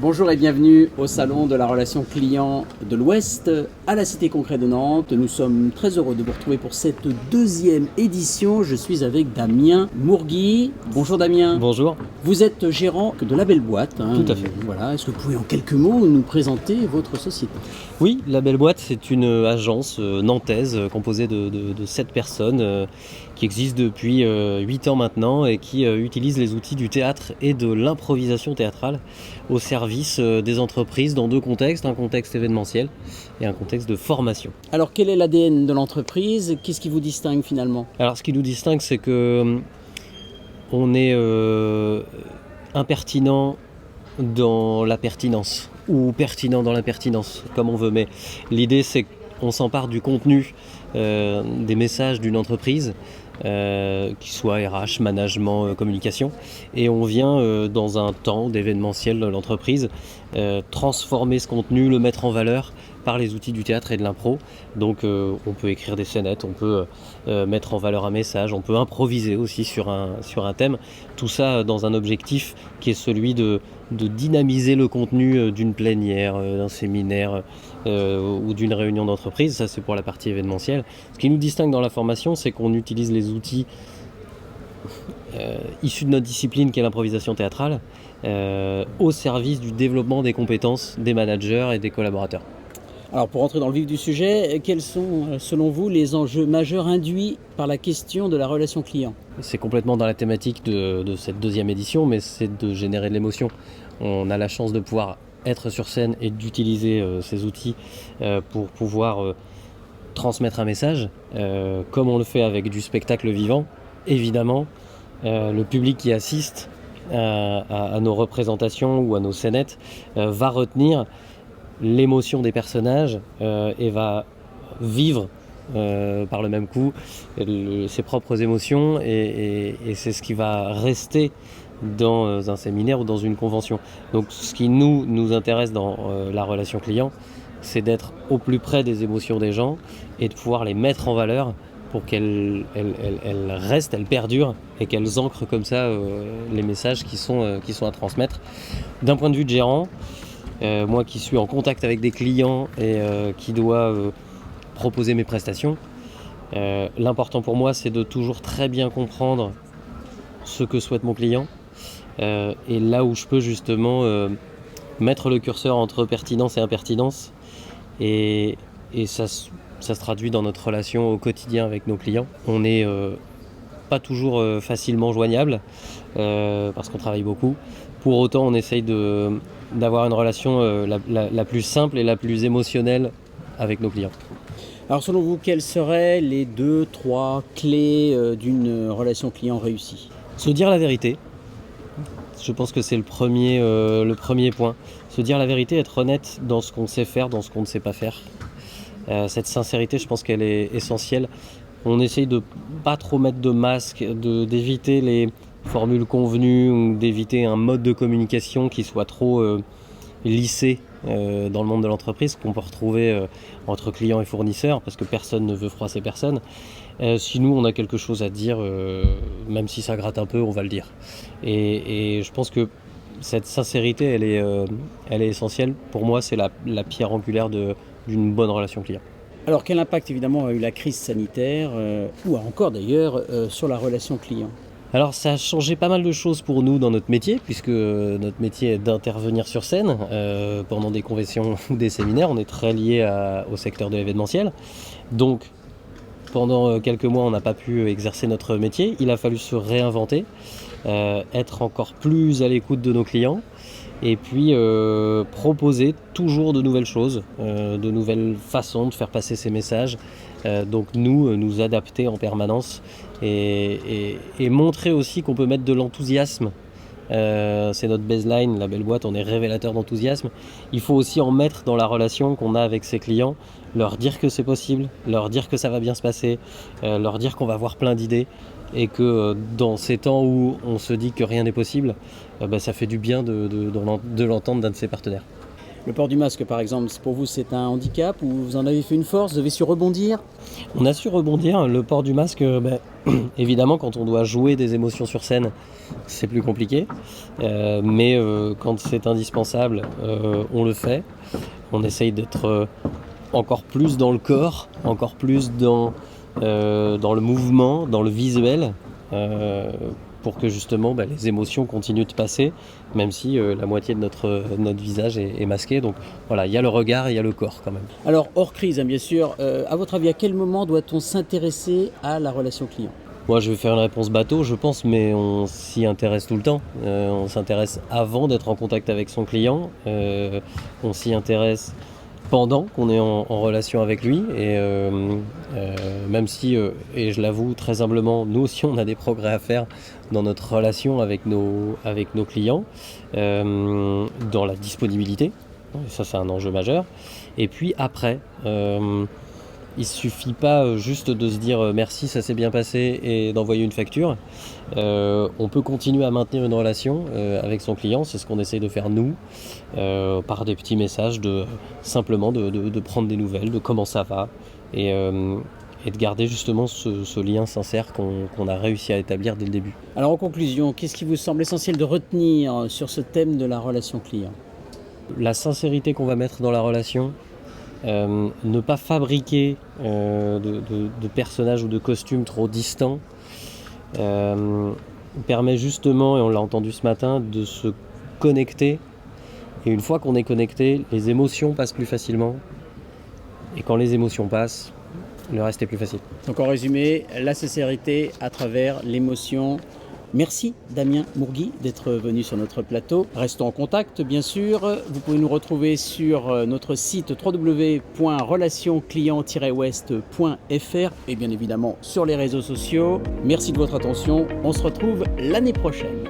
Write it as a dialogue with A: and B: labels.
A: Bonjour et bienvenue au salon de la relation client de l'Ouest à la Cité Concret de Nantes. Nous sommes très heureux de vous retrouver pour cette deuxième édition. Je suis avec Damien Mourgui. Bonjour Damien.
B: Bonjour.
A: Vous êtes gérant de La Belle Boîte.
B: Tout à fait.
A: Voilà. Est-ce que vous pouvez en quelques mots nous présenter votre société ?
B: Oui, La Belle Boîte, c'est une agence nantaise composée de 7 personnes qui existe depuis 8 ans maintenant et qui utilise les outils du théâtre et de l'improvisation théâtrale au service des entreprises dans deux contextes, un contexte événementiel et un contexte de formation.
A: Alors quel est l'ADN de l'entreprise ? Qu'est-ce qui vous distingue finalement ?
B: Alors ce qui nous distingue, c'est que on est impertinent dans la pertinence ou pertinent dans l'impertinence, comme on veut, mais l'idée c'est qu'on s'empare du contenu des messages d'une entreprise, qui soit RH, management, communication, et on vient dans un temps d'événementiel de l'entreprise transformer ce contenu, le mettre en valeur par les outils du théâtre et de l'impro. Donc on peut écrire des scénettes, on peut mettre en valeur un message, on peut improviser aussi sur un thème, tout ça dans un objectif qui est celui de dynamiser le contenu d'une plénière, d'un séminaire ou d'une réunion d'entreprise. Ça c'est pour la partie événementielle. Ce qui nous distingue dans la formation, c'est qu'on utilise les outils issus de notre discipline qui est l'improvisation théâtrale au service du développement des compétences des managers et des collaborateurs.
A: Alors pour rentrer dans le vif du sujet, quels sont selon vous les enjeux majeurs induits par la question de la relation client ?
B: C'est complètement dans la thématique de cette deuxième édition, mais c'est de générer de l'émotion. On a la chance de pouvoir être sur scène et d'utiliser ces outils pour pouvoir transmettre un message, comme on le fait avec du spectacle vivant. Évidemment, le public qui assiste à nos représentations ou à nos scénettes va retenir l'émotion des personnages et va vivre par le même coup ses propres émotions et c'est ce qui va rester dans un séminaire ou dans une convention. Donc ce qui nous intéresse dans la relation client, c'est d'être au plus près des émotions des gens et de pouvoir les mettre en valeur pour qu'elles restent, elles perdurent et qu'elles ancrent comme ça les messages qui sont à transmettre. D'un point de vue de gérant, moi qui suis en contact avec des clients et qui dois proposer mes prestations, l'important pour moi c'est de toujours très bien comprendre ce que souhaite mon client et là où je peux justement mettre le curseur entre pertinence et impertinence et ça se traduit dans notre relation au quotidien avec nos clients. On n'est pas toujours facilement joignable parce qu'on travaille beaucoup. Pour autant on essaye d'avoir une relation la plus simple et la plus émotionnelle avec nos clients.
A: Alors selon vous, quelles seraient les 2-3 clés d'une relation client réussie ?
B: Se dire la vérité, je pense que c'est le premier point. Se dire la vérité, être honnête dans ce qu'on sait faire, dans ce qu'on ne sait pas faire. Cette sincérité, je pense qu'elle est essentielle. On essaye de pas trop mettre de masque, d'éviter les formules convenues ou d'éviter un mode de communication qui soit trop lissé dans le monde de l'entreprise qu'on peut retrouver entre clients et fournisseurs parce que personne ne veut froisser personne. Si nous on a quelque chose à dire, même si ça gratte un peu, on va le dire. Et je pense que cette sincérité elle est essentielle. Pour moi c'est la pierre angulaire d'une bonne relation client.
A: Alors quel impact évidemment a eu la crise sanitaire ou encore d'ailleurs sur la relation client ?
B: Alors ça a changé pas mal de choses pour nous dans notre métier, puisque notre métier est d'intervenir sur scène pendant des conventions ou des séminaires. On est très lié au secteur de l'événementiel. Donc pendant quelques mois on n'a pas pu exercer notre métier. Il a fallu se réinventer, être encore plus à l'écoute de nos clients et puis proposer toujours de nouvelles choses, de nouvelles façons de faire passer ces messages. Donc nous adapter en permanence et montrer aussi qu'on peut mettre de l'enthousiasme. C'est notre baseline, La Belle Boîte, on est révélateur d'enthousiasme. Il faut aussi en mettre dans la relation qu'on a avec ses clients, leur dire que c'est possible, leur dire que ça va bien se passer, leur dire qu'on va avoir plein d'idées et que dans ces temps où on se dit que rien n'est possible, ça fait du bien de l'entendre d'un de ses partenaires.
A: Le port du masque, par exemple, pour vous, c'est un handicap ou vous en avez fait une force, vous avez su rebondir?
B: On a su rebondir. Le port du masque, évidemment, quand on doit jouer des émotions sur scène, c'est plus compliqué. Mais quand c'est indispensable, on le fait. On essaye d'être encore plus dans le corps, encore plus dans le mouvement, dans le visuel, pour que justement les émotions continuent de passer, même si la moitié de notre visage est masqué. Donc voilà, il y a le regard et il y a le corps quand même.
A: Alors, hors crise, bien sûr, à votre avis, à quel moment doit-on s'intéresser à la relation client?
B: Moi, je vais faire une réponse bateau, je pense, mais on s'y intéresse tout le temps. On s'intéresse avant d'être en contact avec son client. On s'y intéresse pendant qu'on est en relation avec lui. Et même si, et je l'avoue très humblement, nous aussi, on a des progrès à faire dans notre relation avec nos clients, dans la disponibilité. Et ça, c'est un enjeu majeur. Et puis après... il ne suffit pas juste de se dire merci, ça s'est bien passé et d'envoyer une facture. On peut continuer à maintenir une relation avec son client, c'est ce qu'on essaie de faire nous, par des petits messages, simplement de prendre des nouvelles, de comment ça va, et de garder justement ce lien sincère qu'on a réussi à établir dès le début.
A: Alors en conclusion, qu'est-ce qui vous semble essentiel de retenir sur ce thème de la relation client?
B: La sincérité qu'on va mettre dans la relation. Ne pas fabriquer de personnages ou de costumes trop distants permet justement, et on l'a entendu ce matin, de se connecter. Et une fois qu'on est connecté, les émotions passent plus facilement. Et quand les émotions passent, le reste est plus facile.
A: Donc en résumé, la sincérité à travers l'émotion. Merci Damien Mourgui d'être venu sur notre plateau. Restons en contact bien sûr. Vous pouvez nous retrouver sur notre site www.relationclient-ouest.fr et bien évidemment sur les réseaux sociaux. Merci de votre attention. On se retrouve l'année prochaine.